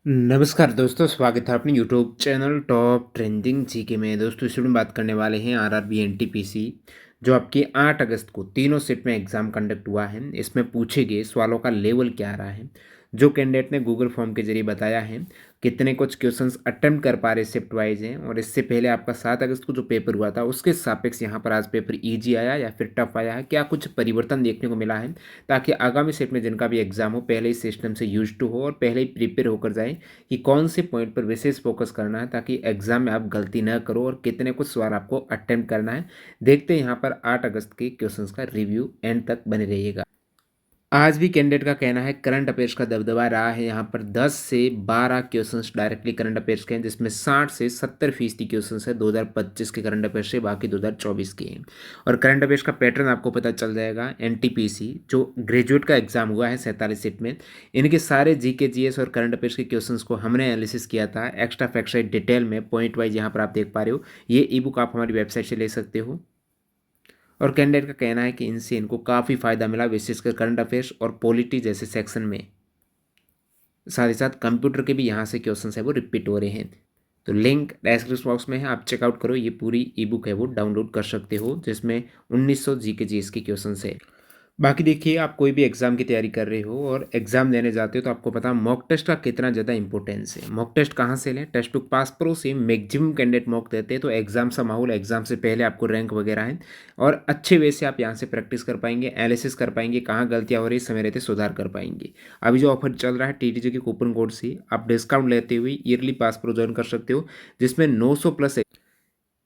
नमस्कार दोस्तों, स्वागत है अपने YouTube channel top trending GK में। दोस्तों इस वीडियो में बात करने वाले हैं आरआरबी एनटीपीसी जो आपकी 8 अगस्त को तीनों सेट में एग्ज़ाम कंडक्ट हुआ है। इसमें पूछे गए सवालों का लेवल क्या रहा है, जो कैंडिडेट ने गूगल फॉर्म के जरिए बताया है, कितने कुछ क्वेश्चंस अटेम्प्ट कर पा रहे शिफ्ट वाइज हैं। और इससे पहले आपका 7 अगस्त को जो पेपर हुआ था उसके सापेक्ष यहाँ पर आज पेपर ईजी आया या फिर टफ आया है, क्या कुछ परिवर्तन देखने को मिला है, ताकि आगामी सेट में जिनका भी एग्जाम हो पहले ही सिस्टम से यूज टू हो और पहले ही प्रिपेयर होकर जाए कि कौन से पॉइंट पर विशेष फोकस करना है, ताकि एग्जाम में आप गलती न करो और कितने कुछ सवाल आपको अटेम्प्ट करना है। देखते हैं यहाँ पर 8 अगस्त के क्वेश्चंस का रिव्यू, एंड तक बने रहिएगा। आज भी कैंडिडेट का कहना है करंट अफेयर्स का दबदबा रहा है। यहाँ पर 10 से 12 क्वेश्चंस डायरेक्टली करंट अफेयर्स के हैं, जिसमें 60 से 70% क्वेश्चंस है 2025 के करंट अफेयर्स से, बाकी 2024 के हैं। और करंट अफेयर्स का पैटर्न आपको पता चल जाएगा। एनटीपीसी जो ग्रेजुएट का एग्जाम हुआ है 47 सीट में, इनके सारे जीके जीएस और करंट अफेयर्स के क्वेश्चंस को हमने एनालिसिस किया था एक्स्ट्रा फैक्ट डिटेल में, पॉइंट वाइज यहाँ पर आप देख पा रहे हो। ये ई बुक आप हमारी वेबसाइट से ले सकते हो। और कैंडिडेट का कहना है कि इनसे इनको काफ़ी फ़ायदा मिला, विशेषकर करंट अफेयर्स और पॉलिटी जैसे सेक्शन में। साथ ही साथ कंप्यूटर के भी यहाँ से क्वेश्चन है वो रिपीट हो रहे हैं। तो लिंक डिस्क्रिप्शन बॉक्स में है, आप चेकआउट करो। ये पूरी ई बुक है वो डाउनलोड कर सकते हो, जिसमें 1900 जीके जीएस के क्वेश्चन है। बाकी देखिए, आप कोई भी एग्ज़ाम की तैयारी कर रहे हो और एग्ज़ाम देने जाते हो तो आपको पता मॉक टेस्ट का कितना ज़्यादा इंपॉर्टेंस है। मॉक टेस्ट कहाँ से लें? टेस्ट बुक पास प्रो से मैक्सिमम कैंडिडेट मॉक देते हैं, तो एग्ज़ाम सा माहौल, एग्ज़ाम से पहले आपको रैंक वगैरह है और अच्छे वे से आप यहाँ से प्रैक्टिस कर पाएंगे, एनालिसिस कर पाएंगे, कहाँ गलतियाँ हो रही समय रहते सुधार कर पाएंगे। अभी जो ऑफर चल रहा है टीटीजे के कूपन कोड से आप डिस्काउंट लेते हुए ईयरली पास प्रो ज्वाइन कर सकते हो, जिसमें 900 प्लस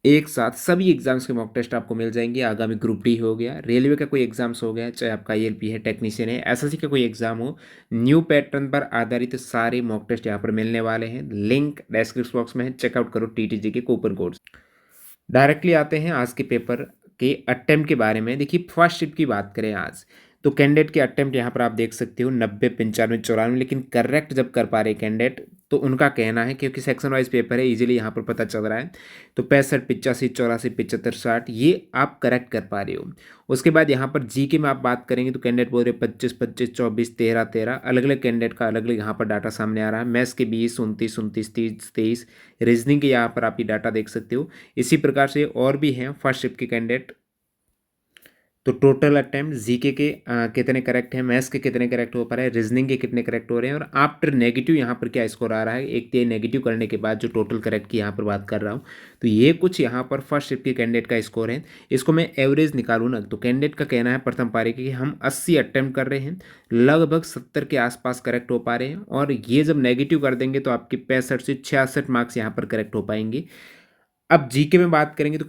एक साथ सभी एग्जाम्स के मॉक टेस्ट आपको मिल जाएंगे। आगामी ग्रुप डी हो गया, रेलवे का कोई एग्जाम्स हो गया, चाहे आपका ईएलपी है, टेक्नीशियन है, एसएससी का कोई एग्जाम हो, न्यू पैटर्न पर आधारित सारे मॉक टेस्ट यहाँ पर मिलने वाले हैं। लिंक डिस्क्रिप्शन बॉक्स में है, चेकआउट करो टीटीजी के कूपन कोड्स। डायरेक्टली आते हैं आज के पेपर के अटेम्प्ट के बारे में। देखिए फर्स्ट शिफ्ट की बात करें आज, तो कैंडिडेट के अटेम्प्ट यहाँ पर आप देख सकते हो 90, 95, 94, लेकिन करेक्ट जब कर पा रहे कैंडिडेट तो उनका कहना है, क्योंकि सेक्शन वाइज पेपर है इजीली यहाँ पर पता चल रहा है, तो 65, 85, 84, 75, 60 ये आप करेक्ट कर पा रहे हो। उसके बाद यहाँ पर जीके में आप बात करेंगे तो कैंडिडेट बोल रहे 25, 25, 24, 13, 13, अलग अलग कैंडिडेट का अलग अलग यहाँ पर डाटा सामने आ रहा है। मैथ्स के 20, 29, 29, 30, 23, रीजनिंग के यहाँ पर आप ये डाटा देख सकते हो। इसी प्रकार से और भी हैं फर्स्ट शिफ्ट के कैंडिडेट। तो टोटल अटेम्प्ट जीके के कितने करेक्ट हैं, मैथ्स के कितने करेक्ट हो पा रहे हैं, रीजनिंग के कितने करेक्ट हो रहे हैं, और आफ्टर नेगेटिव यहाँ पर क्या स्कोर आ रहा है, एक ये नेगेटिव करने के बाद जो टोटल करेक्ट की यहाँ पर बात कर रहा हूँ। तो ये कुछ यहाँ पर फर्स्ट शिफ्ट के कैंडिडेट का स्कोर है। इसको मैं एवरेज निकालूँ ना, तो कैंडिडेट का कहना है प्रथम पारी कि हम 80 अटेम्प्ट कर रहे हैं, लगभग 70 के आसपास करेक्ट हो पा रहे हैं। और ये जब नेगेटिव कर देंगे तो आपके 65 से 66 मार्क्स यहाँ पर करेक्ट हो पाएंगे। अब जीके में बात करेंगे तो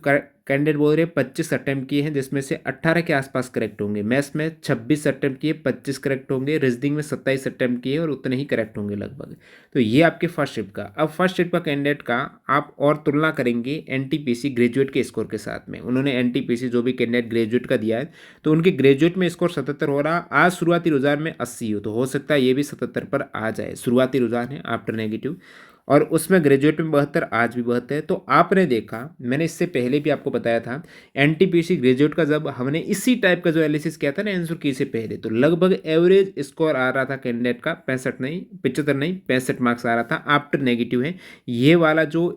कैंडिडेट बोल रहे हैं 25 अटेम्प्ट किए हैं, जिसमें से 18 के आसपास करेक्ट होंगे। मैथ्स में 26 अटेम्प्ट किए, 25 करेक्ट होंगे। रीजनिंग में 27 अटेम्प्ट किए और उतने ही करेक्ट होंगे लगभग। तो ये आपके फर्स्ट शिफ्ट का। अब फर्स्ट शिफ्ट का कैंडिडेट का आप और तुलना करेंगे एनटीपीसी ग्रेजुएट के स्कोर के साथ में। उन्होंने एनटीपीसी जो भी कैंडिडेट ग्रेजुएट का दिया है तो उनके ग्रेजुएट में स्कोर 77 हो रहा। आज शुरुआती रुझान में 80 हो, तो हो सकता है ये भी 77 पर आ जाए। शुरुआती रुझान है आफ्टर नेगेटिव, और उसमें ग्रेजुएट में 72, आज भी 72। तो आपने देखा, मैंने इससे पहले भी आपको बताया था, एनटीपीसी ग्रेजुएट का जब हमने इसी टाइप का जो एनालिसिस किया था ना आंसर की से पहले, तो लगभग एवरेज स्कोर आ रहा था कैंडिडेट का 65 नहीं, 75 नहीं, 65 मार्क्स आ रहा था। आफ्टर नेगेटिव है ये वाला जो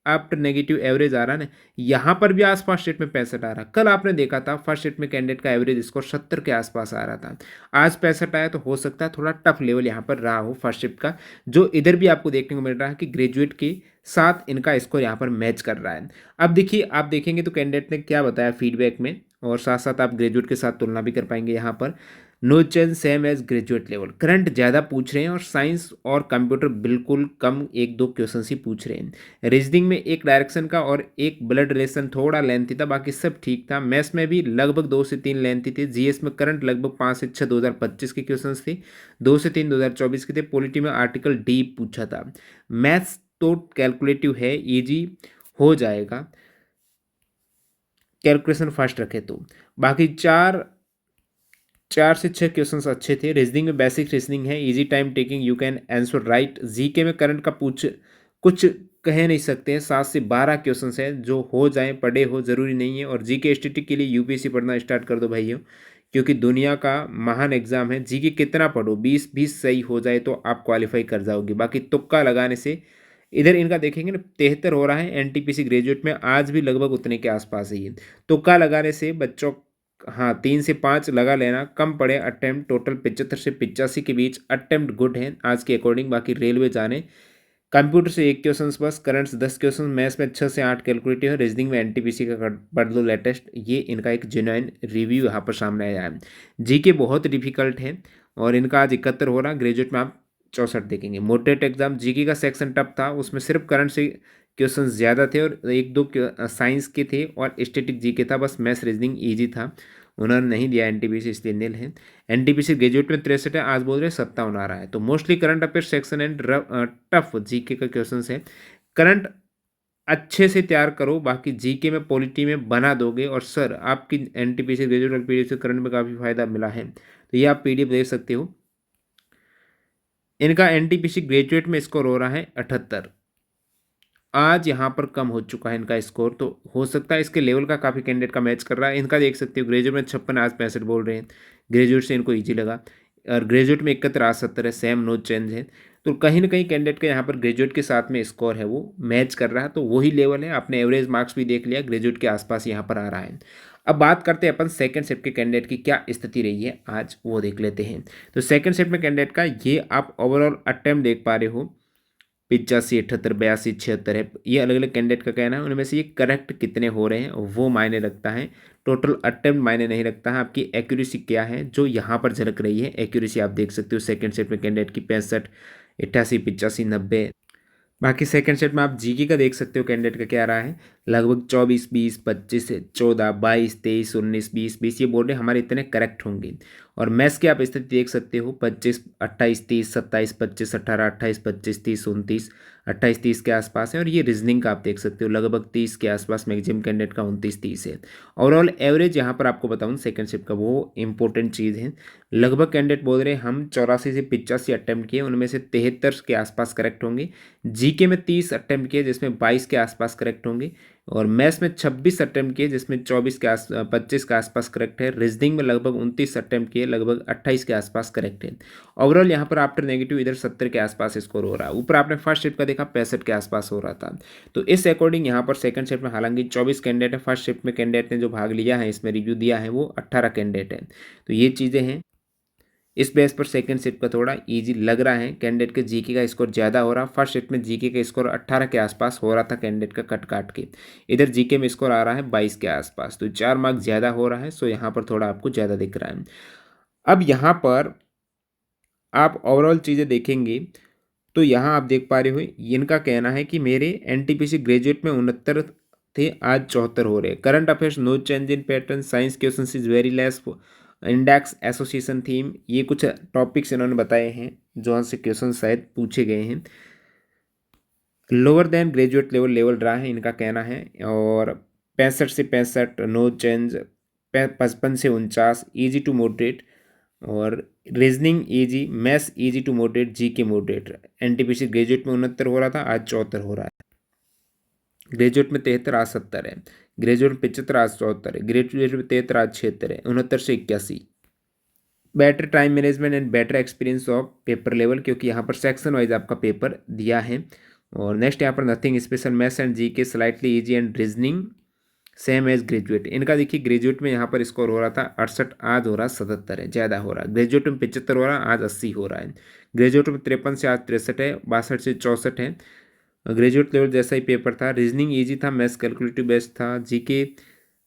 आफ्टर नेगेटिव एवरेज आ रहा है ना, यहाँ पर भी आसपास स्टेट में 65 आ रहा। कल आपने देखा था फर्स्ट स्टेट में कैंडिडेट का एवरेज स्कोर 70 के आसपास आ रहा था, आज 65 आया, तो हो सकता है थोड़ा टफ लेवल यहाँ पर रहा हो फर्स्ट शिफ्ट का, जो इधर भी आपको देखने को मिल रहा है कि ग्रेजुएट के साथ इनका स्कोर यहाँ पर मैच कर रहा है। अब देखिए, आप देखेंगे तो कैंडिडेट ने क्या बताया फीडबैक में, और साथ साथ आप ग्रेजुएट के साथ तुलना भी कर पाएंगे। यहाँ पर no change same as graduate level, current ज़्यादा पूछ रहे हैं और साइंस और कंप्यूटर बिल्कुल कम, एक दो क्वेश्चन ही पूछ रहे हैं। रीजनिंग में एक डायरेक्शन का और एक ब्लड रिलेशन थोड़ा लेंथी था, बाकी सब ठीक था। मैथ्स में भी लगभग 2 से 3 लेंथी थे। जीएस में करंट लगभग 5 से 6 2025 के क्वेश्चन थे, 2 से 3 2024 के थे। पॉलिटी में आर्टिकल डी पूछा था। मैथ्स तो कैलकुलेटिव है, ईजी हो जाएगा कैलकुलेशन फास्ट रखे तो। बाकी चार 4 से 6 क्वेश्चंस अच्छे थे। रीजनिंग में बेसिक रीजनिंग है, easy time taking, you can answer right. GK में करंट का पूछ कुछ कह नहीं सकते हैं, 7 से 12 क्वेश्चंस है, जो हो जाएं, पढ़े हो, ज़रूरी नहीं है। और जीके स्टैटिक के लिए यूपीएससी पढ़ना स्टार्ट कर दो भाइयों, क्योंकि दुनिया का महान एग्जाम है। जीके कितना पढ़ो, 20 सही हो जाए तो आप क्वालिफाई कर जाओगे, बाकी तुक्का लगाने से। इधर इनका देखेंगे ना, 73 हो रहा है, एनटीपीसी ग्रेजुएट में आज भी लगभग उतने के आसपास ही है। तुक्का लगाने से बच्चों, हाँ 3 से 5 लगा लेना, कम पड़े अटेम्प्ट, टोटल 75 से 85 के बीच अटेम्प्ट गुड है आज के अकॉर्डिंग। बाकी रेलवे जाने, कंप्यूटर से 1 क्वेश्चन बस, करंट से 10 क्वेश्चन, मैथ्स में 6 से 8 कैलकुलेटिव है, रीजनिंग में एनटीपीसी का पढ़ लो लेटेस्ट। ये इनका एक जेन्युइन रिव्यू यहाँ पर सामने आया है। जीके बहुत डिफिकल्ट है और इनका आज 71 हो रहा, ग्रेजुएट में आप 64 देखेंगे। मोटेट एग्जाम जीके का सेक्शन टफ था, उसमें सिर्फ करंट से क्वेश्चन ज़्यादा थे और 1-2 साइंस के थे और स्टैटिक जीके था, बस मैथ्स रीजनिंग ईजी था, उन्होंने नहीं दिया एनटीपीसी, इसलिए नील है। एनटीपीसी ग्रेजुएट में 63 है, आज बोल रहे 57 आ रहा है। तो mostly current affair section and tough GK का क्वेश्चन है। करंट अच्छे से तैयार करो, बाकी जीके में पॉलिटी में बना दोगे। और सर आपकी एनटीपीसी ग्रेजुएट और पीडीएफ से करंट में काफ़ी फायदा मिला है, तो ये आप पीडीएफ देख सकते हो। इनका एनटीपीसी ग्रेजुएट में स्कोर हो रहा है 78, आज यहाँ पर कम हो चुका है इनका स्कोर, तो हो सकता है इसके लेवल का काफ़ी कैंडिडेट का मैच कर रहा है। इनका देख सकते हो ग्रेजुएट में 56, आज 65 बोल रहे हैं, ग्रेजुएट से इनको ईजी लगा। और ग्रेजुएट में 71, आज 70 है, सेम नो चेंज है। तो कहीं ना कहीं कैंडिडेट का यहाँ पर ग्रेजुएट के साथ में स्कोर है वो मैच कर रहा है, तो वही लेवल है। आपने एवरेज मार्क्स भी देख लिया, ग्रेजुएट के आसपास यहाँ पर आ रहा है। अब बात करते हैं अपन सेकंड शिफ्ट के कैंडिडेट की क्या स्थिति रही है आज, वो देख लेते हैं। तो सेकंड शिफ्ट में कैंडिडेट का ये आप ओवरऑल अटेम्प्ट देख पा रहे हो, 85, 78, 82, 76 है। ये अलग अलग कैंडिडेट का कहना है, उनमें से ये करेक्ट कितने हो रहे हैं वो मायने रखता है, टोटल अटेम्प्ट मायने नहीं रखता है। आपकी एक्यूरेसी क्या है जो यहाँ पर झलक रही है, एक्यूरेसी आप देख सकते हो सेकंड सेट में कैंडिडेट की 65, 88, 85, 90। बाकी सेकंड सेट में आप जीके का देख सकते हो कैंडिडेट का क्या रहा है, लगभग 24, 20, 25, 14, 22, 23, 19, 20, 20, ये बोल रहे हमारे इतने करेक्ट होंगे। और मैथ्स की आप स्थिति देख सकते हो, 25, 28, 30, 27, 25, 18, 28, 25, 30, 29, 28, 30 के आसपास है। और ये रीजनिंग का आप देख सकते हो लगभग 30 के आसपास, मैक्सिमम कैंडिडेट का 29, 30 है। ओवरऑल एवरेज यहाँ पर आपको बताऊँ सेकंड शिफ्ट का, वो इंपॉर्टेंट चीज़ है। लगभग कैंडिडेट बोल रहे हैं हम 84 से 85 अटैम्प्ट किए, उनमें से 73 के आसपास करेक्ट होंगे। जीके में 30 अटैम्प्ट किए, जिसमें 22 के आसपास करेक्ट होंगे। और मैथ्स में 26 अटैम्प्ट किए, जिसमें 25 के आसपास करेक्ट है। रीजनिंग में लगभग 29 अटैम्प्ट किए, लगभग 28 के आसपास करेक्ट है। ओवरऑल यहाँ पर आफ्टर नेगेटिव इधर 70 के आसपास स्कोर हो रहा है। ऊपर आपने फर्स्ट शिफ्ट का देखा 65 के आसपास हो रहा था। तो इस अकॉर्डिंग यहाँ पर सेकंड शिफ्ट में हालांकि 24 कैंडिडेट है, फर्स्ट शिफ्ट में कैंडिडेट ने जो भाग लिया है इसमें रिव्यू दिया है वो 18 कैंडिडेट है। तो ये चीज़ें हैं, इस बेस पर सेकंड शिफ्ट का थोड़ा इजी लग रहा है। कैंडिडेट के जीके का स्कोर ज़्यादा हो रहा है, फर्स्ट शिफ्ट में जीके का स्कोर 18 के आसपास हो रहा था कैंडिडेट का कट काट के, इधर जीके में स्कोर आ रहा है 22 के आसपास, तो 4 मार्क ज़्यादा हो रहा है। सो यहाँ पर थोड़ा आपको ज़्यादा दिख रहा है। अब यहाँ पर आप ओवरऑल चीज़ें देखेंगे तो यहाँ आप देख पा रहे हो, इनका कहना है कि मेरे एनटीपीसी ग्रेजुएट में 69 थे, आज 74 हो रहे। Current affairs no change in pattern, science question is very less, index association theme, ये कुछ टॉपिक्स इन्होंने बताए हैं जो हमसे क्वेश्चन शायद पूछे गए हैं। लोअर देन ग्रेजुएट लेवल रहा है इनका कहना है। और 65 से 65 नो चेंज, 55 से 49 ईजी टू मॉडरेट। और reasoning easy, maths easy to moderate, GK moderate. NTPC graduate में 69 हो रहा था, आज 74 हो रहा है। ग्रेजुएट में 73, आज 70 है। ग्रेजुएट में 75, आज 74 है। ग्रेजुएट में 73, आज 76 है। 69 से 81। Better time management and better experience of paper level, क्योंकि यहाँ पर सेक्शन वाइज आपका पेपर दिया है। और नेक्स्ट यहाँ पर nothing special, maths and GK slightly easy and reasoning same as graduate. इनका देखिए ग्रेजुएट में यहाँ पर स्कोर हो रहा था 68, आज हो रहा 77 है, ज़्यादा हो रहा है। ग्रेजुएट में 75 हो रहा है, आज 80 हो रहा है। ग्रेजुएट में 53 से आज 63 है, 62 से 64 है। ग्रेजुएट लेवल जैसा ही पेपर था, रीजनिंग ईजी था, मैथ्स कैलकुलेटिव बेस्ड था, जीके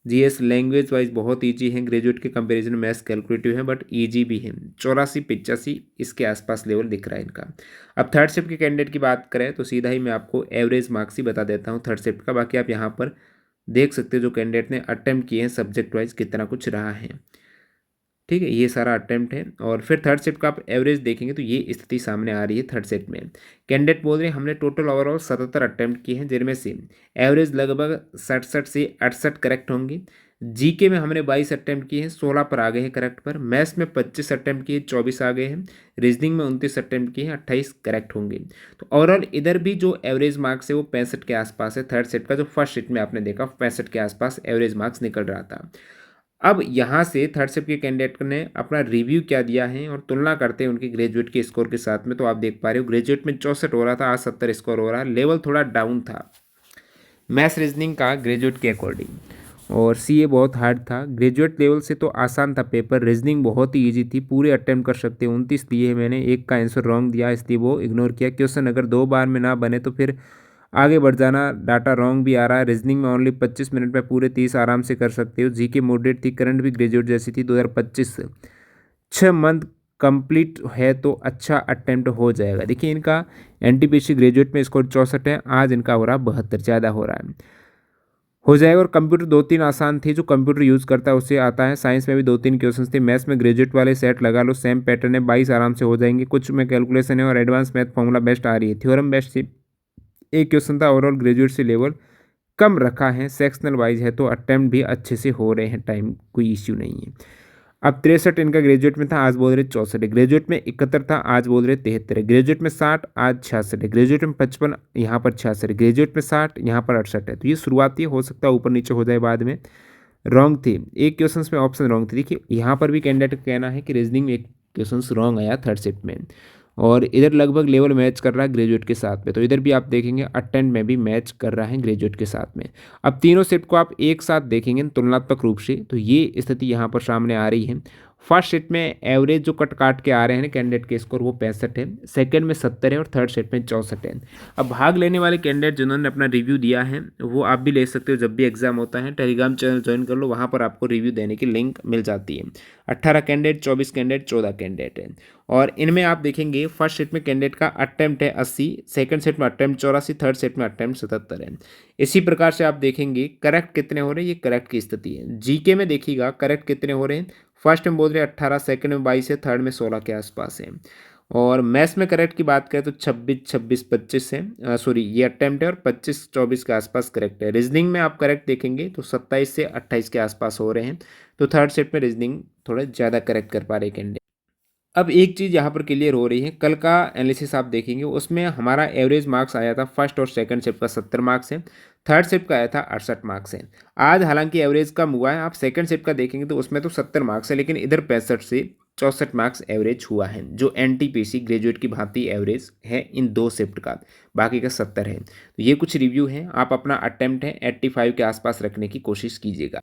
जीएस लैंग्वेज वाइज बहुत ईजी है, ग्रेजुएट के कंपैरिजन में मैथ्स कैलकुलेटिव है बट ईजी भी है। 84, 85 इसके आसपास लेवल दिख रहा है इनका। अब थर्ड शिफ्ट के कैंडिडेट की बात करें तो सीधा ही मैं आपको एवरेज मार्क्स ही बता देता हूँ थर्ड शिफ्ट का। बाकी आप यहाँ पर देख सकते हो जो कैंडिडेट ने अटेम्प्ट किए हैं सब्जेक्ट वाइज कितना कुछ रहा है। ठीक है, ये सारा अटेम्प्ट है। और फिर थर्ड सेट का आप एवरेज देखेंगे तो ये स्थिति सामने आ रही है थर्ड सेट में। कैंडिडेट बोल रहे हैं हमने टोटल ओवरऑल 77 अटेम्प्ट किए हैं, जिनमें से एवरेज लगभग 67 से 68 करेक्ट होंगे। जीके में हमने 22 अटेम्प्ट किए हैं, 16 पर आ गए हैं करेक्ट पर। मैथ्स में 25 अटेम्प्ट किए, 24 आ गए हैं। रीजनिंग में 29 अटेम्प्ट किए हैं, 28 करेक्ट होंगे। तो ओवरऑल इधर भी जो एवरेज मार्क्स है वो 65 के आसपास है। थर्ड सेट का जो फर्स्ट सेट में आपने देखा 65 के आसपास एवरेज मार्क्स निकल रहा था। अब यहाँ से थर्ड शिफ्ट के कैंडिडेट ने अपना रिव्यू क्या दिया है और तुलना करते हैं उनके ग्रेजुएट के स्कोर के साथ में, तो आप देख पा रहे हो ग्रेजुएट में 64 हो रहा था, आज 70 स्कोर हो रहा है। लेवल थोड़ा डाउन था मैथ्स रीजनिंग का ग्रेजुएट के अकॉर्डिंग, और सीए बहुत हार्ड था। ग्रेजुएट लेवल से तो आसान था पेपर, रीजनिंग बहुत ही इजी थी, पूरे अटेम्प्ट कर सकते हैं। 29 दिए मैंने, एक का आंसर रॉन्ग दिया इसलिए वो इग्नोर किया। क्वेश्चन अगर 2 बार में ना बने तो फिर आगे बढ़ जाना, डाटा रॉन्ग भी आ रहा है। रीजनिंग में ओनली 25 मिनट में पूरे 30 आराम से कर सकते हो। जीके मॉडरेट थी, करंट भी ग्रेजुएट जैसी थी। 2025 6 मंथ कंप्लीट है तो अच्छा अटेम्प्ट हो जाएगा। देखिए इनका एनटीपीसी ग्रेजुएट में स्कोर 64 है, आज इनका हो रहा 72, ज़्यादा हो रहा है, हो जाएगा। और कंप्यूटर 2-3 आसान थी, जो कंप्यूटर यूज़ करता है उससे आता है। साइंस में भी 2-3 क्वेश्चन थे। मैथ्स में ग्रेजुएट वाले सेट लगा लो, सेम पैटर्न है, 22 आराम से हो जाएंगे। कुछ में कैलकुलेशन है और एडवांस मैथ फॉर्मूला बेस्ट आ रही है। थ्योरम बेस्ट थी, एक क्वेश्चन था। ओवरऑल ग्रेजुएट से लेवल कम रखा है, सेक्शनल वाइज है तो अटेम्प्ट भी अच्छे से हो रहे हैं, टाइम कोई इश्यू नहीं है। अब 63 इनका ग्रेजुएट में था, आज बोल रहे 64 है। ग्रेजुएट में 71 था, आज बोल रहे 73 है। ग्रेजुएट में 60, आज 66 है। ग्रेजुएट में 55, यहाँ पर 66 है। ग्रेजुएट में 60, यहाँ पर 68 है। तो ये शुरुआती हो सकता है ऊपर नीचे हो जाए बाद में। रॉन्ग थी, एक क्वेश्चन में ऑप्शन रॉन्ग थी। देखिए यहाँ पर भी कैंडिडेट का कहना है कि रीजनिंग में एक क्वेश्चन रॉन्ग आया थर्ड शिफ्ट में, और इधर लगभग लेवल मैच कर रहा है ग्रेजुएट के साथ में। तो इधर भी आप देखेंगे अटेम्प्ट में भी मैच कर रहा है ग्रेजुएट के साथ में। अब तीनों शिफ्ट को आप एक साथ देखेंगे तुलनात्मक रूप से, तो ये स्थिति यहाँ पर सामने आ रही है। फर्स्ट शिफ्ट में एवरेज जो कट काट के आ रहे हैं कैंडिडेट के स्कोर वो 65 है, सेकंड में 70 है और थर्ड शिफ्ट में 64 है। अब भाग लेने वाले कैंडिडेट जिन्होंने अपना रिव्यू दिया है वो आप भी ले सकते हो, जब भी एग्जाम होता है टेलीग्राम चैनल ज्वाइन कर लो, वहाँ पर आपको रिव्यू देने की लिंक मिल जाती है। 18 कैंडिडेट, 24 कैंडिडेट, 14 कैंडिडेट है। और इनमें आप देखेंगे फर्स्ट सेट में कैंडिडेट का अटेम्प्ट है 80, सेकंड सेट में अटेम्प्ट 84, थर्ड सेट में अटेम्प्ट 77 है। इसी प्रकार से आप देखेंगे करेक्ट कितने हो रहे हैं, ये करेक्ट की स्थिति है। जीके में देखिएगा करेक्ट कितने हो रहे हैं, फर्स्ट में बोल रहे हैं 18, सेकंड में 22 है, थर्ड में 16 के आसपास है। और मैथ्स में करेक्ट की बात करें तो 26, 26, 25 है, सॉरी ये अटेम्प्ट है, और 25, 24 के आसपास करेक्ट है। रीजनिंग में आप करेक्ट देखेंगे तो 27 से 28 के आसपास हो रहे हैं। तो थर्ड सेट में रीजनिंग थोड़ा ज़्यादा करेक्ट कर पा रहे कैंडिडेट। अब एक चीज़ यहाँ पर क्लियर हो रही है, कल का एनालिसिस आप देखेंगे उसमें हमारा एवरेज मार्क्स आया था फर्स्ट और सेकंड शिफ्ट का 70 मार्क्स है, थर्ड शिफ्ट का आया था 68 मार्क्स है। आज हालांकि एवरेज कम हुआ है, आप सेकंड शिफ्ट का देखेंगे तो उसमें तो 70 मार्क्स है, लेकिन इधर 65 से 64 मार्क्स एवरेज हुआ है, जो एनटीपीसी ग्रेजुएट की भांति एवरेज है इन 2 शिफ्ट का, बाकी का 70 है। तो ये कुछ रिव्यू है, आप अपना अटेम्प्ट है 85 के आसपास रखने की कोशिश कीजिएगा।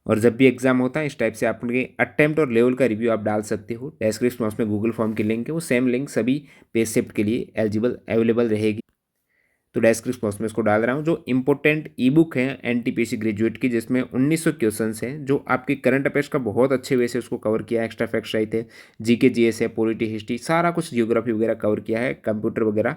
और जब भी एग्जाम होता है इस टाइप से आपके अटेम्प्ट और लेवल का रिव्यू आप डाल सकते हो। डिस्क्रिप्शन बॉक्स में गूगल फॉर्म की लिंक है, वो सेम लिंक सभी पेज शिफ्ट के लिए एलिजिबल अवेलेबल रहेगी। तो डिस्क्रिप्शन बॉक्स में इसको डाल रहा हूँ। जो इंपॉर्टेंट ई बुक है एनटीपीसी ग्रेजुएट की, जिसमें 1900 क्वेश्चन हैं, जो आपके करंट अफेयर्स का बहुत अच्छे वे से उसको कवर किया है। एक्स्ट्रा फैक्ट्स रहे थे, जीके जीएस है, पॉलिटी हिस्ट्री, सारा कुछ जियोग्राफी वगैरह कवर किया है, कंप्यूटर वगैरह,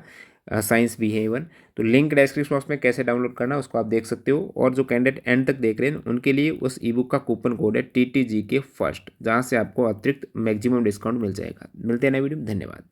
साइंस भी है इवन। तो लिंक डिस्क्रिप्शन बॉक्स में कैसे डाउनलोड करना उसको आप देख सकते हो। और जो कैंडिडेट एंड तक देख रहे हैं उनके लिए उस ई बुक का कूपन कोड है TTGK फर्स्ट, जहाँ से आपको अतिरिक्त मैक्सिमम डिस्काउंट मिल जाएगा। मिलते हैं नए वीडियो में, धन्यवाद।